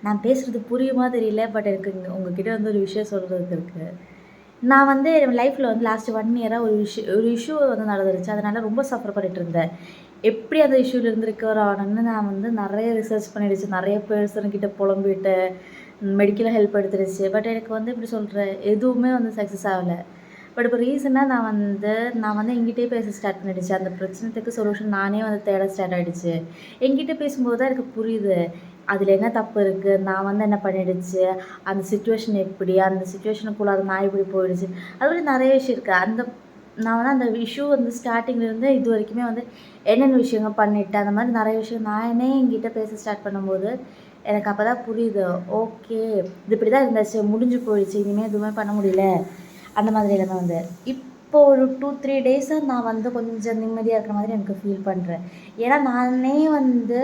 நான் பேசுகிறது புரியுமா தெரியல, பட் எனக்கு உங்ககிட்ட வந்து ஒரு விஷயம் சொல்கிறதுக்கு இருக்குது. நான் வந்து என் லைஃப்பில் வந்து லாஸ்ட் 1 இயராக ஒரு இஷ்யூ வந்து நடந்துருச்சு. அதனால் ரொம்ப சஃபர் பண்ணிகிட்டு இருந்தேன். எப்படி அந்த இஷ்யூலேருந்து ரிக்கவர் ஆகணும்னு நான் வந்து நிறைய ரிசர்ச் பண்ணிடுச்சு, நிறைய பர்சன்கிட்ட புலம்பிட்டு மெடிக்கல் ஹெல்ப் எடுத்துருச்சு. பட் எனக்கு வந்து எப்படி சொல்கிறேன், எதுவுமே வந்து சக்ஸஸ் ஆகலை. பட் இப்போ ரீசெண்டாக நான் வந்து என்கிட்டயே பேச ஸ்டார்ட் பண்ணிடுச்சு. அந்த பிரச்சனைக்கு சொல்யூஷன் நானே வந்து தேட ஸ்டார்ட் ஆகிடுச்சு. என்கிட்ட பேசும்போது தான் எனக்கு புரியுது, அதில் என்ன தப்பு இருக்குது, நான் வந்து என்ன பண்ணிடுச்சு, அந்த சிச்சுவேஷன் எப்படி, அந்த சிச்சுவேஷனுக்குள்ளார நான் எப்படி போயிடுச்சு, அது மாதிரி நிறைய விஷயம் இருக்குது. நான் வந்து அந்த இஷ்யூ வந்து ஸ்டார்டிங்லேருந்து இது வரைக்குமே வந்து என்னென்ன விஷயங்கள் பண்ணிவிட்டேன், அந்த மாதிரி நிறைய விஷயம் நானே என்கிட்ட பேச ஸ்டார்ட் பண்ணும்போது எனக்கு அப்போ தான் புரியுது, ஓகே இது இப்படி தான் இருந்துச்சு, முடிஞ்சு போயிடுச்சு, இனிமேல் எதுவுமே பண்ண முடியல. அந்த மாதிரி எல்லாமே வந்து இப்போ ஒரு 2-3 டேஸாக நான் வந்து கொஞ்சம் நிம்மதியாக இருக்கிற மாதிரி எனக்கு ஃபீல் பண்ணுறேன். ஏன்னா நானே வந்து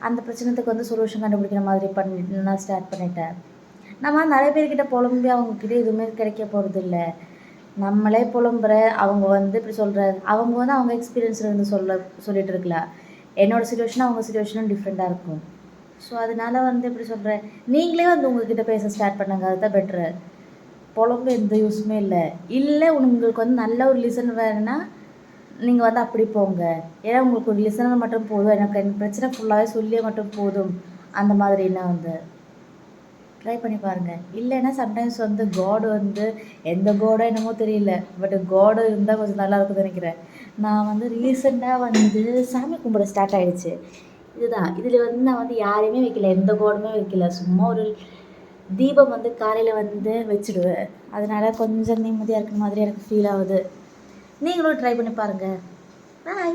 அந்த பிரச்சனைக்கு வந்து சொல்யூஷன் கண்டுபிடிக்கிற மாதிரி நான் ஸ்டார்ட் பண்ணிட்டேன். நம்ம நிறைய பேர்கிட்ட புலம்பி அவங்கக்கிட்ட எதுவுமே கிடைக்க போகிறதில்ல. நம்மளே புலம்புற அவங்க வந்து இப்படி சொல்கிற அவங்க வந்து அவங்க எக்ஸ்பீரியன்ஸ்லேருந்து சொல்லிட்டு இருக்கலாம். என்னோடய சிச்சுவேஷனும் அவங்க சிச்சுவேஷனும் டிஃப்ரெண்ட்டாக இருக்கும். ஸோ அதனால வந்து எப்படி சொல்கிறேன், நீங்களே வந்து உங்கள்கிட்ட பேச ஸ்டார்ட் பண்ணுங்க, அதுதான் பெட்ரு. புலம்பு எந்த யூஸுமே இல்லை. உங்களுக்கு வந்து நல்ல ஒரு லிசன் வேணும்னா நீங்கள் வந்து அப்படி போங்க. ஏன்னா உங்களுக்கு ஒரு லிசனர் மட்டும் போதும், எனக்கு என் பிரச்சனை ஃபுல்லாகவே சொல்லியே மட்டும் போதும், அந்த மாதிரின்னா வந்து ட்ரை பண்ணி பாருங்கள். இல்லைன்னா சம்டைம்ஸ் வந்து காட் வந்து எந்த காடோ என்னமோ தெரியல, பட் காடு இருந்தால் கொஞ்சம் நல்லா இருக்கும்னு நினைக்கிறேன். நான் வந்து ரீசெண்டாக வந்து சாமி கும்பிட ஸ்டார்ட் ஆகிடுச்சு. இதுதான் இதில் வந்து நான் வந்து யாரையுமே வைக்கல, எந்த காடுமே வைக்கல. சும்மா ஒரு தீபம் வந்து காலையில் வந்து வச்சுடுவேன். அதனால் கொஞ்சம் நிம்மதியாக இருக்கிற மாதிரி எனக்கு ஃபீல் ஆகுது. நீங்களும் ட்ரை பண்ணி பாருங்கள். பாய்.